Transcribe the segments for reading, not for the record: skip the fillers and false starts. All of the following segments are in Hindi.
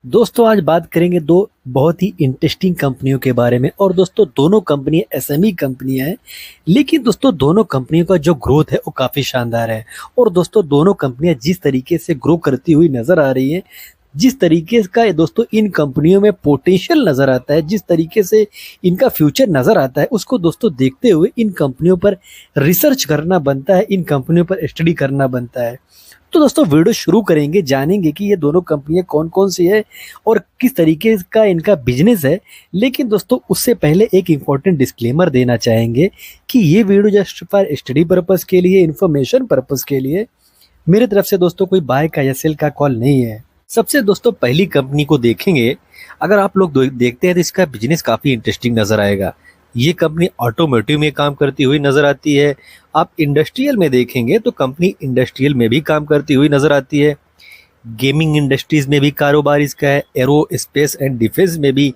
दोस्तों आज बात करेंगे दो बहुत ही इंटरेस्टिंग कंपनियों के बारे में। और दोस्तों दोनों कंपनी एसएमई कंपनियां हैं, लेकिन दोस्तों दोनों कंपनियों का जो ग्रोथ है वो काफ़ी शानदार है। और दोस्तों दोनों कंपनियां जिस तरीके से ग्रो करती हुई नज़र आ रही हैं, जिस तरीके का दोस्तों इन कंपनियों में पोटेंशियल नज़र आता है, जिस तरीके से इनका फ्यूचर नज़र आता है, उसको दोस्तों देखते हुए इन कंपनियों पर रिसर्च करना बनता है, इन कंपनियों पर स्टडी करना बनता है। तो दोस्तों वीडियो शुरू करेंगे, जानेंगे कि ये दोनों कंपनियां कौन कौन सी है और किस तरीके का इनका बिजनेस है। लेकिन दोस्तों उससे पहले एक इम्पॉर्टेंट डिस्क्लेमर देना चाहेंगे कि ये video just for study purpose के लिए, इंफॉर्मेशन पर्पस के लिए, मेरे तरफ से दोस्तों कोई बाय का या सेल का कॉल नहीं है। सबसे दोस्तों पहली कंपनी को देखेंगे, अगर आप लोग देखते हैं तो इसका बिजनेस काफ़ी इंटरेस्टिंग नज़र आएगा। ये कंपनी ऑटोमोटिव में काम करती हुई नज़र आती है। आप इंडस्ट्रियल में देखेंगे तो कंपनी इंडस्ट्रियल में भी काम करती हुई नज़र आती है। गेमिंग इंडस्ट्रीज में भी कारोबार इसका है। एरो स्पेस एंड डिफेंस में भी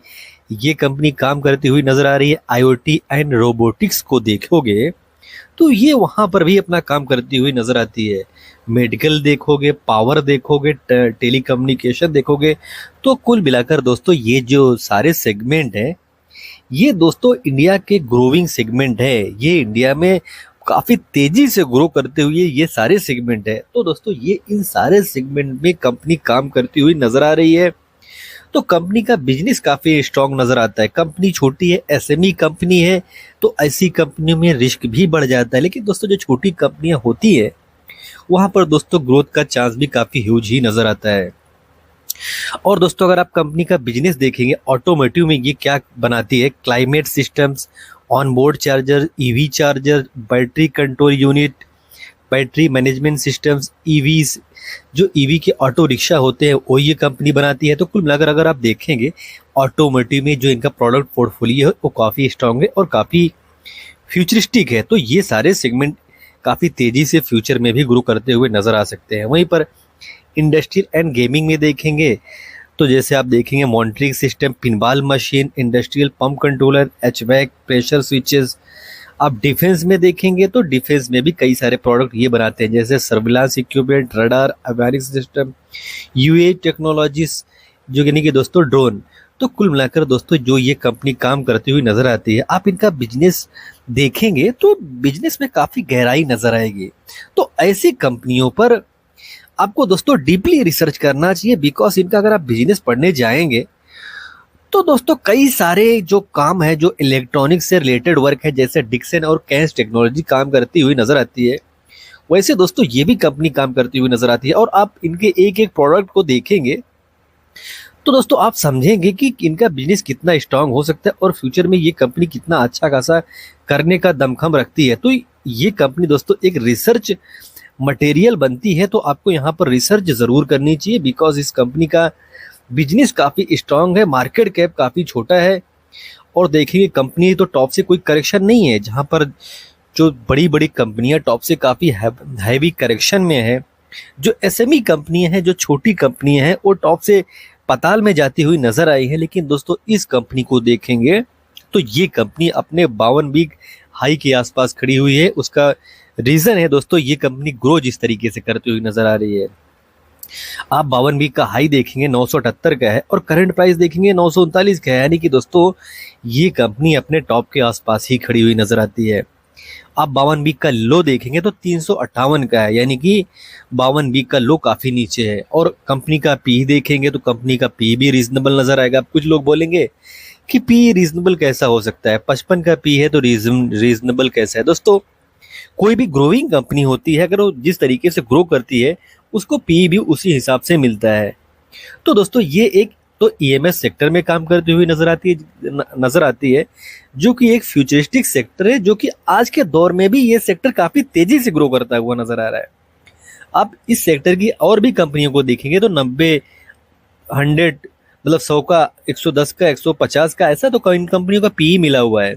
ये कंपनी काम करती हुई नज़र आ रही है। आईओटी एंड रोबोटिक्स को देखोगे तो ये वहाँ पर भी अपना काम करती हुई नज़र आती है। मेडिकल देखोगे, पावर देखोगे, टेलीकम्युनिकेशन देखोगे, तो कुल मिलाकर दोस्तों ये जो सारे सेगमेंट हैं, ये दोस्तों इंडिया के ग्रोविंग सेगमेंट है। ये इंडिया में काफ़ी तेज़ी से ग्रो करते हुए ये सारे सेगमेंट है। तो दोस्तों ये इन सारे सेगमेंट में कंपनी काम करती हुई नज़र आ रही है। तो कंपनी का बिजनेस काफ़ी स्ट्रांग नज़र आता है। कंपनी छोटी है, एसएमई कंपनी है, तो ऐसी कंपनियों में रिस्क भी बढ़ जाता है। लेकिन दोस्तों जो छोटी कंपनियां होती है वहाँ पर दोस्तों ग्रोथ का चांस भी काफ़ी ह्यूज ही नज़र आता है। और दोस्तों अगर आप कंपनी का बिजनेस देखेंगे, ऑटोमोटिव में ये क्या बनाती है, climate systems, on board charger, EV charger, battery control unit, battery management systems, EVs, जो ईवी के ऑटो रिक्शा होते हैं वो ये कंपनी बनाती है। तो कुल मिलाकर अगर आप देखेंगे ऑटोमोटिव में जो इनका प्रोडक्ट पोर्टफोलियो है वो काफ़ी स्ट्रांग है और काफ़ी फ्यूचरिस्टिक है। तो ये सारे सेगमेंट काफ़ी तेज़ी से फ्यूचर में भी ग्रो करते हुए नज़र आ सकते हैं। वहीं पर इंडस्ट्रियल एंड गेमिंग में देखेंगे तो जैसे आप देखेंगे monitoring system, pinball machine, industrial pump controller, HVAC, pressure switches. आप डिफेंस में देखेंगे तो डिफेंस में भी कई सारे प्रोडक्ट ये बनाते हैं, जैसे surveillance equipment, radar, awareness system, UA technologies, जो यानी कि दोस्तों ड्रोन। तो कुल मिलाकर दोस्तों जो ये कंपनी काम करती हुई नज़र आती है, आप इनका बिजनेस देखेंगे तो बिजनेस में काफ़ी गहराई नज़र आएगी। तो ऐसी कंपनियों पर आपको दोस्तों डीपली रिसर्च करना चाहिए, बिकॉज इनका अगर आप बिजनेस पढ़ने जाएंगे तो दोस्तों कई सारे जो काम है, जो इलेक्ट्रॉनिक्स से रिलेटेड वर्क है, जैसे डिक्सन और कैश टेक्नोलॉजी काम करती हुई नज़र आती है, वैसे दोस्तों ये भी कंपनी काम करती हुई नज़र आती है। और आप इनके एक एक प्रोडक्ट को देखेंगे तो दोस्तों आप समझेंगे कि इनका बिजनेस कितना स्ट्रांग हो सकता है और फ्यूचर में ये कंपनी कितना अच्छा खासा करने का दमखम रखती है। तो ये कंपनी दोस्तों एक रिसर्च मटेरियल बनती है, तो आपको यहाँ पर रिसर्च ज़रूर करनी चाहिए, बिकॉज इस कंपनी का बिजनेस काफ़ी स्ट्रांग है, मार्केट कैप काफ़ी छोटा है। और देखिए कंपनी तो टॉप से कोई करेक्शन नहीं है, जहाँ पर जो बड़ी बड़ी कंपनियां टॉप से काफ़ी हैवी करेक्शन में है, जो एसएमई कंपनियां हैं, जो छोटी कंपनियां हैं, वो टॉप से पताल में जाती हुई नजर आई है। लेकिन दोस्तों इस कंपनी को देखेंगे तो ये कंपनी अपने 52 वीक हाई के आसपास खड़ी हुई है। उसका रीजन है दोस्तों ये कंपनी ग्रो जिस तरीके से करती हुई नजर आ रही है। आप 52 वीक का हाई देखेंगे 978 का है और करंट प्राइस देखेंगे 939 का है, यानी कि दोस्तों ये कंपनी अपने टॉप के आसपास ही खड़ी हुई नजर आती है। आप 52 वीक का लो देखेंगे तो 358 का है, यानी कि 52 वीक का लो काफ़ी नीचे है। और कंपनी का पी देखेंगे तो कंपनी का पी भी रीजनेबल नज़र आएगा। अब कुछ लोग बोलेंगे कि पी रीजनेबल कैसा हो सकता है, 55 का पी है तो रीजनेबल कैसा है। दोस्तों कोई भी ग्रोइंग कंपनी होती है, अगर वो जिस तरीके से ग्रो करती है उसको पी भी उसी हिसाब से मिलता है। तो दोस्तों ये एक तो ईएमएस सेक्टर में काम करती हुई नजर आती है, जो कि एक फ्यूचरिस्टिक सेक्टर है, जो कि आज के दौर में भी ये सेक्टर काफी तेजी से ग्रो करता हुआ नजर आ रहा है। आप इस सेक्टर की और भी कंपनियों को देखेंगे तो 90, 100, मतलब 100 का, 110 का, 150 का, ऐसा तो इन कंपनियों का पी मिला हुआ है।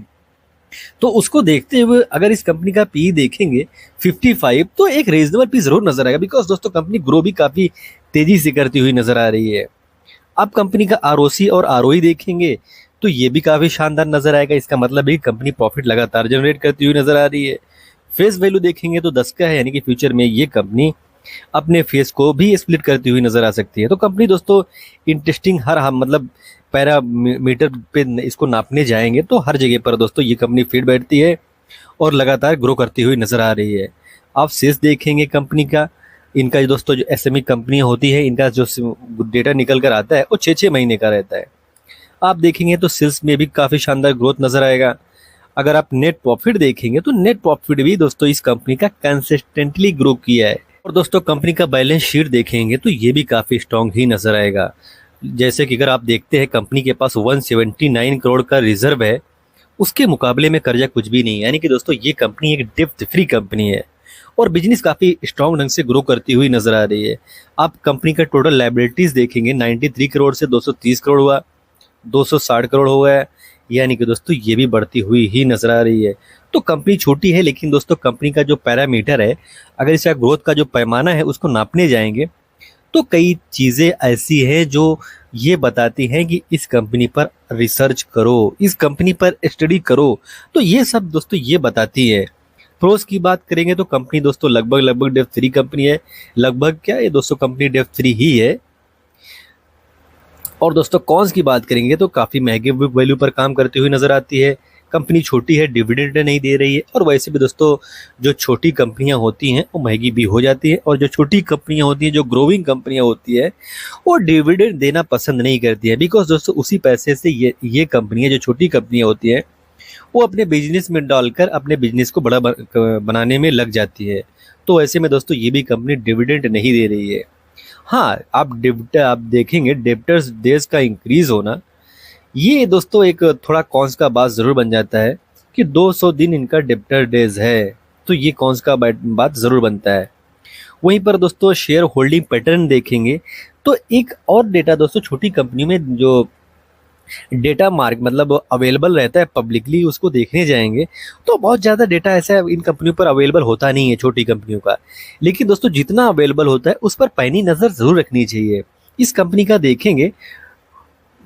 तो उसको देखते हुए अगर इस कंपनी का पी देखेंगे 55, तो एक रीजनेबल पी जरूर नजर आएगा, बिकॉज दोस्तों कंपनी ग्रो भी काफी तेजी से करती हुई नजर आ रही है। आप कंपनी का आरओसी और आरओई देखेंगे तो ये भी काफी शानदार नजर आएगा। इसका मतलब है कंपनी प्रॉफिट लगातार जनरेट करती हुई नजर आ रही है। फेस वैल्यू देखेंगे तो 10 का है, यानी कि फ्यूचर में ये कंपनी अपने फेस को भी स्प्लिट करती हुई नजर आ सकती है। तो कंपनी दोस्तों इंटरेस्टिंग हर हम मतलब पैरामीटर पे इसको नापने जाएंगे तो हर जगह पर दोस्तों ये कंपनी फिट बैठती है और लगातार ग्रो करती हुई नजर आ रही है। आप सेल्स देखेंगे कंपनी का, इनका दोस्तों जो एसएमई कंपनियां होती है इनका जो डेटा निकल कर आता है वो 6-6 महीने का रहता है। आप देखेंगे तो सेल्स में भी काफी शानदार ग्रोथ नजर आएगा। अगर आप नेट प्रॉफिट देखेंगे तो नेट प्रॉफिट भी दोस्तों इस कंपनी का कंसिस्टेंटली ग्रो किया है। और दोस्तों कंपनी का बैलेंस शीट देखेंगे तो ये भी काफी स्ट्रांग ही नजर आएगा। जैसे कि अगर आप देखते हैं कंपनी के पास 179 करोड़ का रिजर्व है, उसके मुकाबले में कर्जा कुछ भी नहीं है। यानी कि दोस्तों ये कंपनी एक डेप्थ फ्री कंपनी है और बिजनेस काफी स्ट्रांग ढंग से ग्रो करती हुई नजर आ रही है। आप कंपनी का टोटल लायबिलिटीज देखेंगे 93 करोड़ से 230 करोड़ हुआ, 260 करोड़ हो गया। यानी कि दोस्तों ये भी बढ़ती हुई ही नजर आ रही है। तो कंपनी छोटी है लेकिन दोस्तों कंपनी का जो पैरामीटर है, अगर इसका ग्रोथ का जो पैमाना है उसको नापने जाएंगे तो कई चीजें ऐसी हैं जो ये बताती हैं कि इस कंपनी पर रिसर्च करो, इस कंपनी पर स्टडी करो। तो ये सब दोस्तों ये बताती है। प्रोस की बात करेंगे तो कंपनी दोस्तों लगभग डेप्थ फ्री कंपनी है। लगभग क्या ये दोस्तों कंपनी डेप्थ फ्री ही है। और दोस्तों कॉन्स की बात करेंगे तो काफी महंगे बुक वैल्यू पर काम करती हुई नजर आती है। कंपनी छोटी है, डिविडेंड नहीं दे रही है। और वैसे भी दोस्तों जो छोटी कंपनियां होती हैं वो महंगी भी हो जाती हैं, और जो छोटी कंपनियां होती हैं, जो ग्रोइंग कंपनियां होती है, वो डिविडेंड देना पसंद नहीं करती है। बिकॉज दोस्तों उसी पैसे से ये कंपनियां, जो छोटी कंपनियां होती हैं, वो अपने बिजनेस में डालकर अपने बिजनेस को बड़ा बनाने में लग जाती है। तो ऐसे में दोस्तों ये भी कंपनी डिविडेंड नहीं दे रही है। हाँ, आप देखेंगे डेब्टर्स डेज का इंक्रीज होना, ये दोस्तों एक थोड़ा कॉन्स का बात जरूर बन जाता है कि 200 दिन इनका डेब्टर डेज है, तो ये कॉन्स का बात जरूर बनता है। वहीं पर दोस्तों शेयर होल्डिंग पैटर्न देखेंगे तो एक और डेटा दोस्तों छोटी कंपनी में जो डेटा मार्क मतलब अवेलेबल रहता है पब्लिकली, उसको देखने जाएंगे तो बहुत ज़्यादा डेटा ऐसा इन कंपनियों पर अवेलेबल होता नहीं है, छोटी कंपनियों का। लेकिन दोस्तों जितना अवेलेबल होता है उस पर पैनी नज़र ज़रूर रखनी चाहिए। इस कंपनी का देखेंगे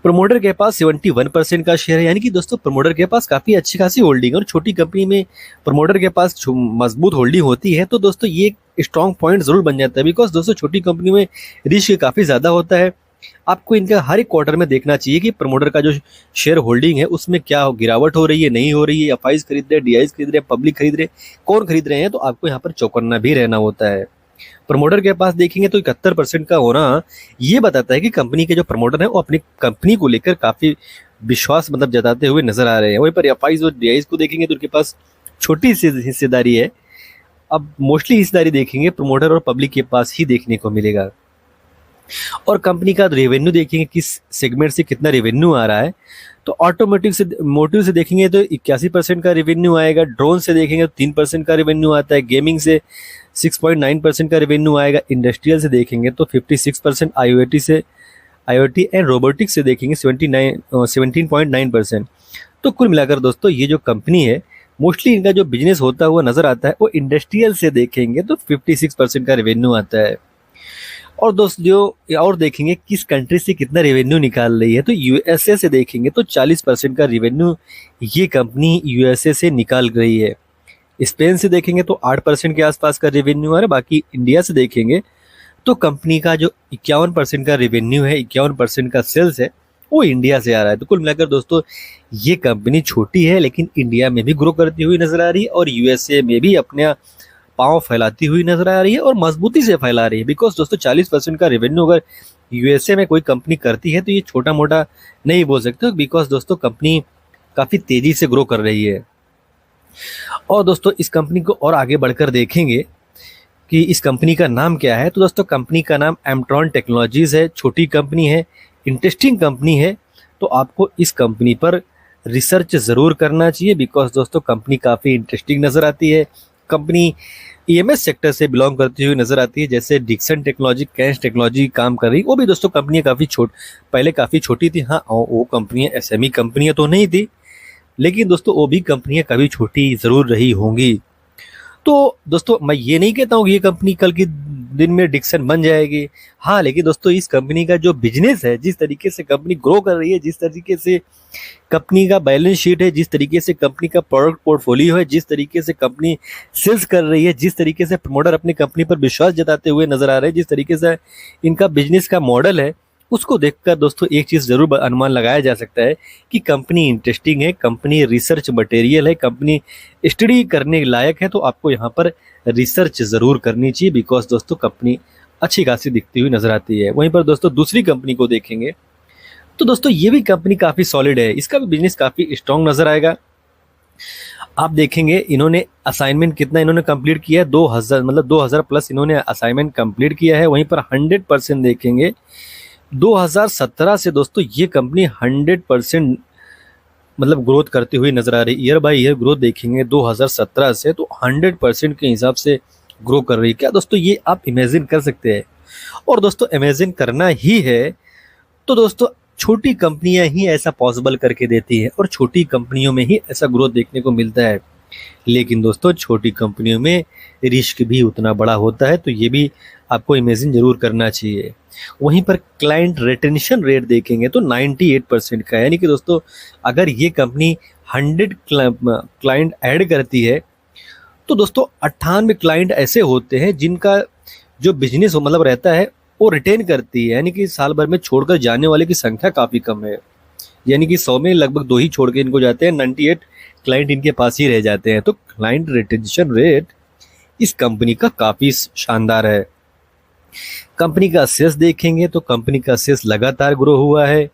प्रमोटर के पास 71% का शेयर है। यानी कि दोस्तों प्रमोटर के पास काफ़ी अच्छी खासी होल्डिंग है, और छोटी कंपनी में प्रमोटर के पास मजबूत होल्डिंग होती है तो दोस्तों ये एक स्ट्रॉन्ग पॉइंट ज़रूर बन जाता है। बिकॉज दोस्तों छोटी कंपनी में रिस्क काफ़ी ज़्यादा होता है। आपको इनका हर एक क्वार्टर में देखना चाहिए कि प्रमोटर का जो शेयर होल्डिंग है उसमें क्या गिरावट हो रही है, नहीं हो रही है, एफआईज खरीद रहे, डीआईज खरीद रहे, पब्लिक खरीद रहे, कौन खरीद रहे हैं। तो आपको यहाँ पर चौकन्ना भी रहना होता है। प्रमोटर के पास देखेंगे तो 71% का होना ये बताता है कि कंपनी के जो प्रमोटर हैं वो अपनी कंपनी को लेकर काफी विश्वास मतलब जताते हुए नजर आ रहे हैं। वहीं पर एफआईज और डीआईज को देखेंगे तो उनके पास छोटी सी हिस्सेदारी है। अब मोस्टली हिस्सेदारी देखेंगे प्रमोटर और पब्लिक के पास ही देखने को मिलेगा। और कंपनी का रेवेन्यू देखेंगे किस सेगमेंट से कितना रेवेन्यू आ रहा है, तो ऑटोमोटिव से देखेंगे तो 81% का रेवेन्यू आएगा। ड्रोन से देखेंगे तो 3% का रेवेन्यू आता है। गेमिंग से 6.9% का रेवेन्यू आएगा। इंडस्ट्रियल से देखेंगे तो 56%। आईओटी एंड रोबोटिक्स से देखेंगे 17.9%। तो कुल मिलाकर दोस्तों ये जो कंपनी है मोस्टली इनका जो बिजनेस होता हुआ नजर आता है वो इंडस्ट्रियल से देखेंगे तो 56% का रेवेन्यू आता है। और दोस्तों और देखेंगे किस कंट्री से कितना रेवेन्यू निकाल रही है, तो यूएसए से देखेंगे तो 40% का रेवेन्यू ये कंपनी यूएसए से निकाल रही है। स्पेन से देखेंगे तो 8% के आसपास का रेवेन्यू आ रहा है। बाकी इंडिया से देखेंगे तो कंपनी का जो 51% का रेवेन्यू है, 51% का सेल्स है, वो इंडिया से आ रहा है। तो कुल मिलाकर दोस्तों ये कंपनी छोटी है लेकिन इंडिया में भी ग्रो करती हुई नजर आ रही है और यूएसए में भी अपने पाँव फैलाती हुई नजर आ रही है और मजबूती से फैला रही है। बिकॉज दोस्तों 40% का रेवेन्यू अगर यूएसए में कोई कंपनी करती है तो ये छोटा मोटा नहीं बोल सकते। बिकॉज दोस्तों कंपनी काफ़ी तेज़ी से ग्रो कर रही है। और दोस्तों इस कंपनी को और आगे बढ़कर देखेंगे कि इस कंपनी का नाम क्या है, तो दोस्तों कंपनी का नाम एमट्रॉन टेक्नोलॉजीज़ है। छोटी कंपनी है, इंटरेस्टिंग कंपनी है, तो आपको इस कंपनी पर रिसर्च ज़रूर करना चाहिए। बिकॉज दोस्तों कंपनी काफ़ी इंटरेस्टिंग नज़र आती है। कंपनी ईएमएस सेक्टर से बिलोंग करती हुई नज़र आती है। जैसे डिक्सन टेक्नोलॉजी, कैश टेक्नोलॉजी काम कर रही, वो भी दोस्तों कंपनियाँ काफ़ी पहले काफ़ी छोटी थी। हाँ, वो कंपनियाँ एसएमई कंपनियाँ तो नहीं थी, लेकिन दोस्तों वो भी कंपनियाँ कभी छोटी ज़रूर रही होंगी। तो दोस्तों मैं ये नहीं कहता हूँ कि ये कंपनी कल की दिन में डिक्सन बन जाएगी। हाँ, लेकिन दोस्तों इस कंपनी का जो बिजनेस है, जिस तरीके से कंपनी ग्रो कर रही है, जिस तरीके से कंपनी का बैलेंस शीट है, जिस तरीके से कंपनी का प्रोडक्ट पोर्टफोलियो है, जिस तरीके से कंपनी सेल्स कर रही है, जिस तरीके से प्रमोटर अपनी कंपनी पर विश्वास जताते हुए नजर आ रहे हैं, जिस तरीके से इनका बिजनेस का मॉडल है, उसको देखकर दोस्तों एक चीज जरूर अनुमान लगाया जा सकता है कि कंपनी इंटरेस्टिंग है, कंपनी रिसर्च मटेरियल है, कंपनी स्टडी करने लायक है। तो आपको यहाँ पर रिसर्च जरूर करनी चाहिए, बिकॉज दोस्तों कंपनी अच्छी खासी दिखती हुई नजर आती है। वहीं पर दोस्तों दूसरी कंपनी को देखेंगे तो दोस्तों ये भी कंपनी काफी सॉलिड है, इसका भी बिजनेस काफी स्ट्रांग नजर आएगा। आप देखेंगे इन्होंने असाइनमेंट कितना इन्होंने कंप्लीट किया है, 2000 मतलब 2000 प्लस इन्होंने असाइनमेंट कंप्लीट किया है। वहीं पर 100% देखेंगे 2017 से दोस्तों ये कंपनी 100% मतलब ग्रोथ करती हुई नजर आ रही है। ईयर बाय ईयर ग्रोथ देखेंगे 2017 से तो 100% के हिसाब से ग्रो कर रही है। क्या दोस्तों ये आप इमेजिन कर सकते हैं? और दोस्तों इमेजिन करना ही है तो दोस्तों छोटी कंपनियां ही ऐसा पॉसिबल करके देती है और छोटी कंपनियों में ही ऐसा ग्रोथ देखने को मिलता है। लेकिन दोस्तों छोटी कंपनियों में रिस्क भी उतना बड़ा होता है, तो ये भी आपको इमेजिन जरूर करना चाहिए। वहीं पर क्लाइंट रिटेंशन रेट देखेंगे तो 98% का है, यानी कि दोस्तों अगर ये कंपनी 100 क्लाइंट ऐड करती है तो दोस्तों 98 क्लाइंट ऐसे होते हैं जिनका जो बिजनेस मतलब रहता है वो रिटेन करती है, यानी कि साल भर में छोड़कर जाने वाले की संख्या काफी कम है। यानी कि 100 में लगभग 2 ही छोड़ के इनको जाते हैं, 98 क्लाइंट इनके पास ही रह जाते हैं। तो क्लाइंट रिटेंशन रेट इस कंपनी का काफी शानदार है। कंपनी का सेल्स देखेंगे तो कंपनी का सेल्स लगातार ग्रो हुआ है।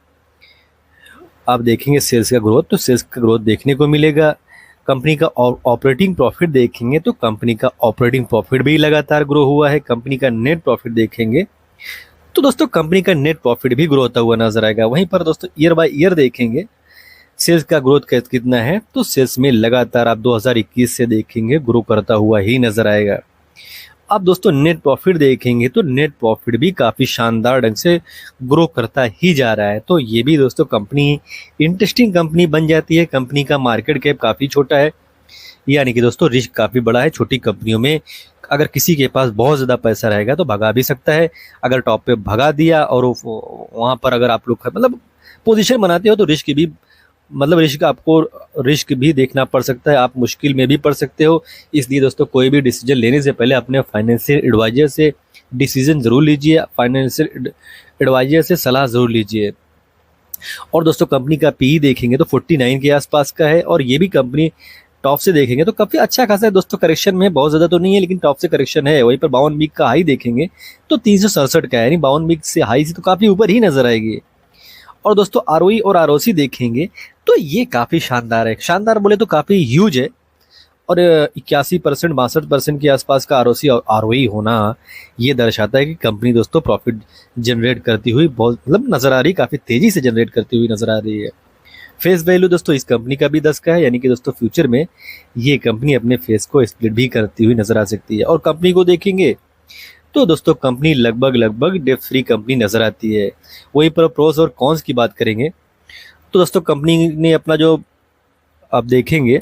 आप देखेंगे सेल्स का ग्रोथ तो सेल्स का ग्रोथ देखने को मिलेगा। कंपनी का ऑपरेटिंग प्रॉफिट देखेंगे तो कंपनी का ऑपरेटिंग प्रॉफिट भी लगातार ग्रो हुआ है। कंपनी का नेट प्रॉफिट देखेंगे तो दोस्तों कंपनी का नेट प्रॉफिट भी ग्रो होता हुआ नजर आएगा। वहीं पर दोस्तों ईयर बाय ईयर देखेंगे सेल्स का ग्रोथ कितना है तो सेल्स में लगातार आप 2021 से देखेंगे ग्रो करता हुआ ही नजर आएगा। आप दोस्तों नेट प्रॉफिट देखेंगे तो नेट प्रॉफिट भी काफी शानदार ढंग से ग्रो करता ही जा रहा है। तो ये भी दोस्तों कंपनी इंटरेस्टिंग कंपनी बन जाती है। कंपनी का मार्केट कैप काफी छोटा है, यानी कि दोस्तों रिस्क काफी बड़ा है। छोटी कंपनियों में अगर किसी के पास बहुत ज्यादा पैसा रहेगा तो भगा भी सकता है। अगर टॉप पे भगा दिया और वहां पर अगर आप लोग मतलब पोजीशन बनाते हो तो रिस्क भी देखना पड़ सकता है, आप मुश्किल में भी पड़ सकते हो। इसलिए दोस्तों कोई भी डिसीजन लेने से पहले अपने फाइनेंशियल एडवाइजर से डिसीजन जरूर लीजिए, फाइनेंशियल एडवाइजर से सलाह जरूर लीजिए। और दोस्तों कंपनी का पीई देखेंगे तो 49 के आसपास का है और ये भी कंपनी टॉप से देखेंगे तो काफी अच्छा खासा है दोस्तों। करेक्शन में बहुत ज्यादा तो नहीं है लेकिन टॉप से करेक्शन है। वहीं पर 52 वीक का हाई देखेंगे तो 367 का है, यानी 52 वीक से हाई से तो काफी ऊपर ही नजर आएगी। और दोस्तों आरओई और आरओसी देखेंगे तो ये काफी शानदार है। शानदार बोले तो काफी ह्यूज है और 81% 62% के आसपास का आरओसी और आरओई होना ये दर्शाता है कि कंपनी दोस्तों प्रॉफिट जनरेट करती हुई बहुत मतलब नजर आ रही, काफी तेजी से जनरेट करती हुई नजर आ रही है। फेस वैल्यू दोस्तों इस कंपनी का भी 10 का है, यानी कि दोस्तों फ्यूचर में ये कंपनी अपने फेस को स्प्लिट भी करती हुई नजर आ सकती है। और कंपनी को देखेंगे तो दोस्तों कंपनी लगभग डेप्थ फ्री कंपनी नजर आती है। वहीं पर प्रोस और कॉन्स की बात करेंगे तो दोस्तों कंपनी ने अपना जो आप देखेंगे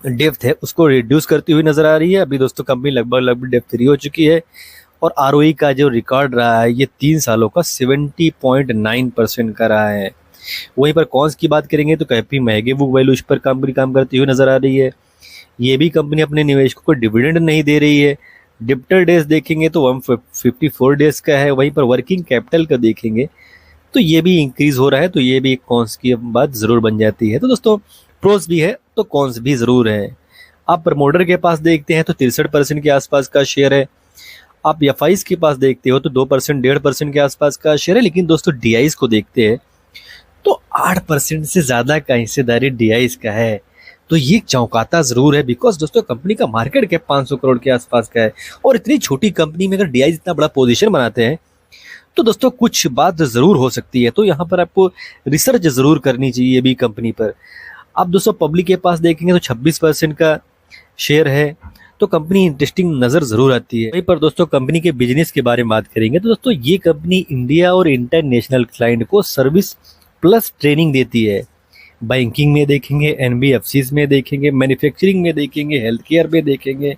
डेप्थ है उसको रिड्यूस करती हुई नजर आ रही है। अभी दोस्तों कंपनी लगभग डेप्थ फ्री हो चुकी है और आरओई का जो रिकॉर्ड रहा है ये 3 सालों का 70.9% का रहा है। वहीं पर कॉन्स की बात करेंगे तो काफी महंगे बुक वैल्यू इस पर काम करती हुई नजर आ रही है। ये भी कंपनी अपने निवेशकों को डिविडेंड नहीं दे रही है। डिप्टर डेज देखेंगे तो 154 डेज का है। वहीं पर वर्किंग कैपिटल का देखेंगे तो ये भी इंक्रीज हो रहा है, तो ये भी एक कॉन्स की बात जरूर बन जाती है। तो दोस्तों प्रोस भी है तो कॉन्स भी जरूर है। आप प्रमोटर के पास देखते हैं तो 63% के आसपास का शेयर है। आप एफआईज के पास देखते हो तो 2% 1.5% के आसपास का शेयर है। लेकिन दोस्तों डीआईज को देखते हैं तो 8% से ज्यादा का हिस्सेदारी डीआईज का है। तो ये चौंकाता जरूर है, बिकॉज दोस्तों कंपनी का मार्केट कैप 500 करोड़ के आसपास का है और इतनी छोटी कंपनी में अगर डीआईज इतना बड़ा पोजीशन बनाते हैं तो दोस्तों कुछ बात जरूर हो सकती है। तो यहाँ पर आपको रिसर्च जरूर करनी चाहिए ये भी कंपनी पर। आप दोस्तों पब्लिक के पास देखेंगे तो 26% का शेयर है, तो कंपनी इंटरेस्टिंग नजर जरूर आती है। वहीं पर दोस्तों कंपनी के बिजनेस के बारे में बात करेंगे तो दोस्तों ये कंपनी इंडिया और इंटरनेशनल क्लाइंट को सर्विस प्लस ट्रेनिंग देती है। बैंकिंग में देखेंगे, एनबीएफसीज में देखेंगे, मैन्युफैक्चरिंग में देखेंगे, हेल्थ केयर में देखेंगे,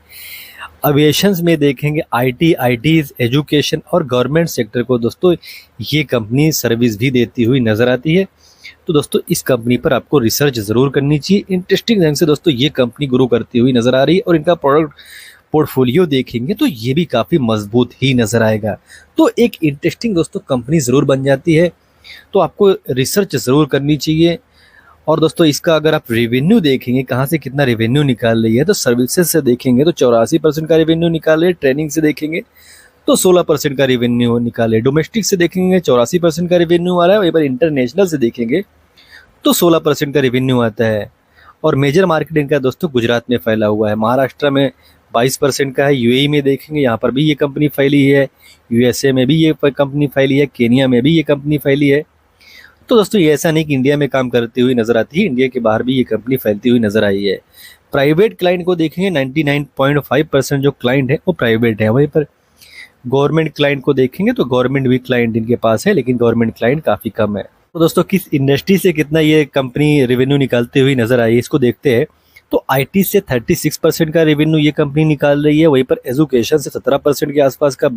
एविएशंस में देखेंगे, आईटीज, एजुकेशन और गवर्नमेंट सेक्टर को दोस्तों ये कंपनी सर्विस भी देती हुई नज़र आती है। तो दोस्तों इस कंपनी पर आपको रिसर्च ज़रूर करनी चाहिए। इंटरेस्टिंग ढंग से दोस्तों ये कंपनी ग्रो करती हुई नज़र आ रही है और इनका प्रोडक्ट पोर्टफोलियो देखेंगे तो ये भी काफ़ी मजबूत ही नज़र आएगा। तो एक इंटरेस्टिंग दोस्तों कंपनी ज़रूर बन जाती है, तो आपको रिसर्च ज़रूर करनी चाहिए। और दोस्तों इसका अगर आप रेवेन्यू देखेंगे, कहाँ से कितना रेवेन्यू निकाल रही है, तो सर्विसेज से देखेंगे तो 84% का रेवेन्यू निकाल रही है, ट्रेनिंग से देखेंगे तो 16% का रेवेन्यू निकाले, डोमेस्टिक से देखेंगे 84% का रेवेन्यू आ रहा है, वहीं पर इंटरनेशनल से देखेंगे तो 16% का रेवेन्यू आता है। और मेजर मार्केट इनका दोस्तों गुजरात में फैला हुआ है, महाराष्ट्र में 22% का है, यूएई में देखेंगे यहाँ पर भी ये कंपनी फैली है, यूएसए में भी ये कंपनी फैली है, केनिया में भी ये कंपनी फैली है। तो दोस्तों ये ऐसा नहीं कि इंडिया में काम करती हुई नजर आती है, इंडिया के बाहर भी ये कंपनी फैलती हुई नजर आई है। प्राइवेट क्लाइंट को देखेंगे 99.5% जो क्लाइंट है वो प्राइवेट है। वहीं पर गवर्नमेंट क्लाइंट को देखेंगे तो गवर्नमेंट भी क्लाइंट इनके पास है, लेकिन गवर्नमेंट क्लाइंट काफ़ी कम है। तो दोस्तों किस इंडस्ट्री से कितना ये कंपनी रेवेन्यू निकालती हुई नजर आई है इसको देखते हैं। तो आईटी से 36% का रेवेन्यू ये कंपनी निकाल रही है, वहीं पर एजुकेशन से 17% के आसपास का,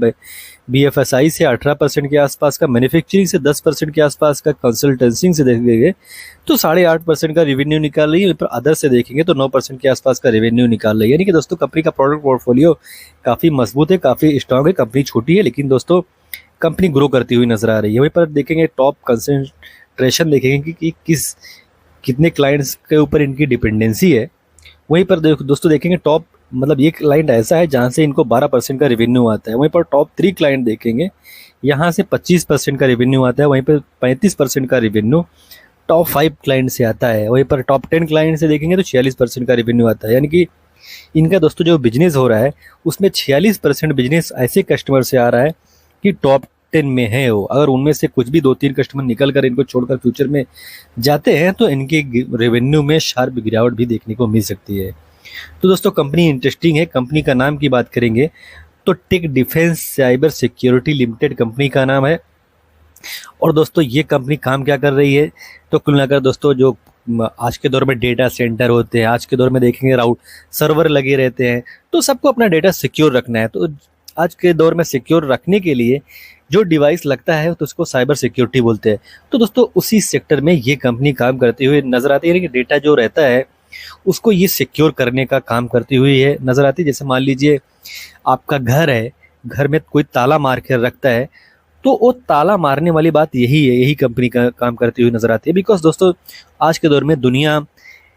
बीएफएसआई से 18% के आसपास का, मैन्युफैक्चरिंग से 10% के आसपास का, कंसल्टेंसिंग से देखेंगे तो 8.5% का रेवेन्यू निकाल रही है, वहीं पर अदर से देखेंगे तो 9% के आसपास का रेवेन्यू निकाल रही है। यानी कि दोस्तों कंपनी का प्रोडक्ट पोर्टफोलियो काफ़ी मजबूत है, काफ़ी स्ट्रांग है। कंपनी छोटी है लेकिन दोस्तों कंपनी ग्रो करती हुई नजर आ रही है। वहीं पर देखेंगे टॉप कंसंट्रेशन देखेंगे कि कितने क्लाइंट्स के ऊपर इनकी डिपेंडेंसी है। वहीं पर दोस्तों देखेंगे टॉप मतलब ये क्लाइंट ऐसा है जहाँ से इनको 12% का रेवेन्यू आता है। वहीं पर टॉप 3 क्लाइंट देखेंगे, यहाँ से 25% का रेवेन्यू आता है, वहीं पर 35% का रेवेन्यू टॉप 5 क्लाइंट से आता है। वहीं पर टॉप 10 क्लाइंट से देखेंगे तो 46% का रेवेन्यू आता है। यानी कि इनका दोस्तों जो बिजनेस हो रहा है उसमें 46% बिजनेस ऐसे कस्टमर से आ रहा है कि टॉप 10 में है वो। अगर उनमें से कुछ भी 2-3 कस्टमर निकल कर इनको छोड़कर फ्यूचर में जाते हैं तो इनके रेवेन्यू में शार्प गिरावट भी देखने को मिल सकती है। तो दोस्तों कंपनी इंटरेस्टिंग है। कंपनी का नाम की बात करेंगे तो tech defence cyber security limited company का नाम है। और दोस्तों ये कंपनी काम क्या कर रही है, तो कुल मिलाकर दोस्तों जो आज के दौर में डेटा सेंटर होते हैं, आज के दौर में देखेंगे राउट सर्वर लगे रहते हैं, तो सबको अपना डेटा सिक्योर रखना है। तो आज के दौर में सिक्योर रखने के लिए जो डिवाइस लगता है तो उसको साइबर सिक्योरिटी बोलते हैं। तो दोस्तों उसी सेक्टर में ये कंपनी काम करती हुई नजर आती है कि डेटा जो रहता है उसको ये सिक्योर करने का काम करती हुई है नजर आती है। जैसे मान लीजिए आपका घर है, घर में कोई ताला मार कर रखता है तो वो ताला मारने वाली बात यही है, यही कंपनी का काम करती हुई नजर आती है। बिकॉज दोस्तों आज के दौर में दुनिया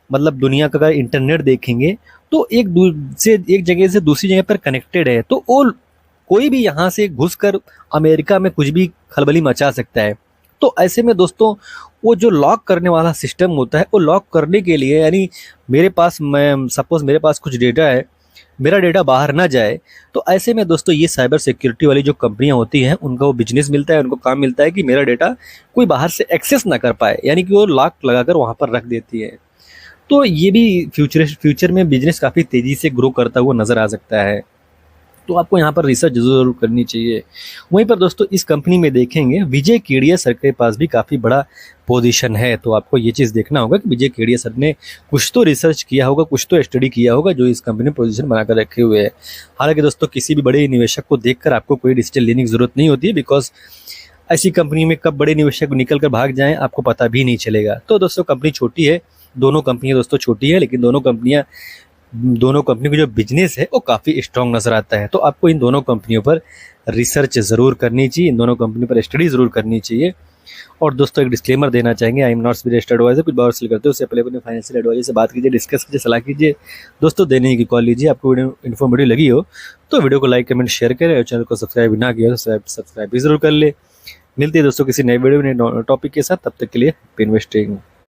का अगर इंटरनेट देखेंगे तो एक जगह से दूसरी जगह पर कनेक्टेड है, तो वो कोई भी यहाँ से घुसकर अमेरिका में कुछ भी खलबली मचा सकता है। तो ऐसे में दोस्तों वो जो लॉक करने वाला सिस्टम होता है वो लॉक करने के लिए, यानी मेरे पास कुछ डेटा है, मेरा डेटा बाहर ना जाए, तो ऐसे में दोस्तों ये साइबर सिक्योरिटी वाली जो कंपनियां होती हैं उनका वो बिजनेस मिलता है, उनको काम मिलता है कि मेरा डेटा कोई बाहर से एक्सेस ना कर पाए, यानी कि वो लॉक लगाकर वहाँ पर रख देती है। तो ये भी फ्यूचर में बिजनेस काफ़ी तेज़ी से ग्रो करता हुआ नज़र आ सकता है। तो आपको यहाँ पर रिसर्च जरूर करनी चाहिए। वहीं पर दोस्तों इस कंपनी में देखेंगे विजय केडिया सर के पास भी काफ़ी बड़ा पोजीशन है। तो आपको ये चीज़ देखना होगा कि विजय केडिया सर ने कुछ तो रिसर्च किया होगा, कुछ तो स्टडी किया होगा जो इस कंपनी में पोजीशन बनाकर रखे हुए है। हालांकि दोस्तों किसी भी बड़े निवेशक को देखकर आपको कोई डिसीजन लेने की जरूरत नहीं होती है, बिकॉज ऐसी कंपनी में कब बड़े निवेशक निकल कर भाग जाएं आपको पता भी नहीं चलेगा। तो दोस्तों कंपनी छोटी है, दोनों कंपनियां दोस्तों छोटी है, लेकिन दोनों कंपनी का जो बिजनेस है वो काफ़ी स्ट्रॉन्ग नजर आता है। तो आपको इन दोनों कंपनियों पर रिसर्च ज़रूर करनी चाहिए, इन दोनों कंपनी पर स्टडी ज़रूर करनी चाहिए। और दोस्तों एक डिस्क्लेमर देना चाहेंगे, I am not specialist advisor. कुछ बात हासिल करते हो उससे पहले अपने फाइनेंशियल एडवाइजर से बात कीजिए, डिस्कस कीजिए, सलाह कीजिए। दोस्तों देने की कॉल लीजिए। आपको वीडियो इन्फॉर्मेटिव लगी हो तो वीडियो को लाइक कमेंट शेयर करें और चैनल को सब्सक्राइब ना किया तो सब्सक्राइब भी जरूर कर ले। मिलते हैं दोस्तों किसी नए वीडियो नए टॉपिक के साथ, तब तक के लिए हैप्पी इन्वेस्टिंग।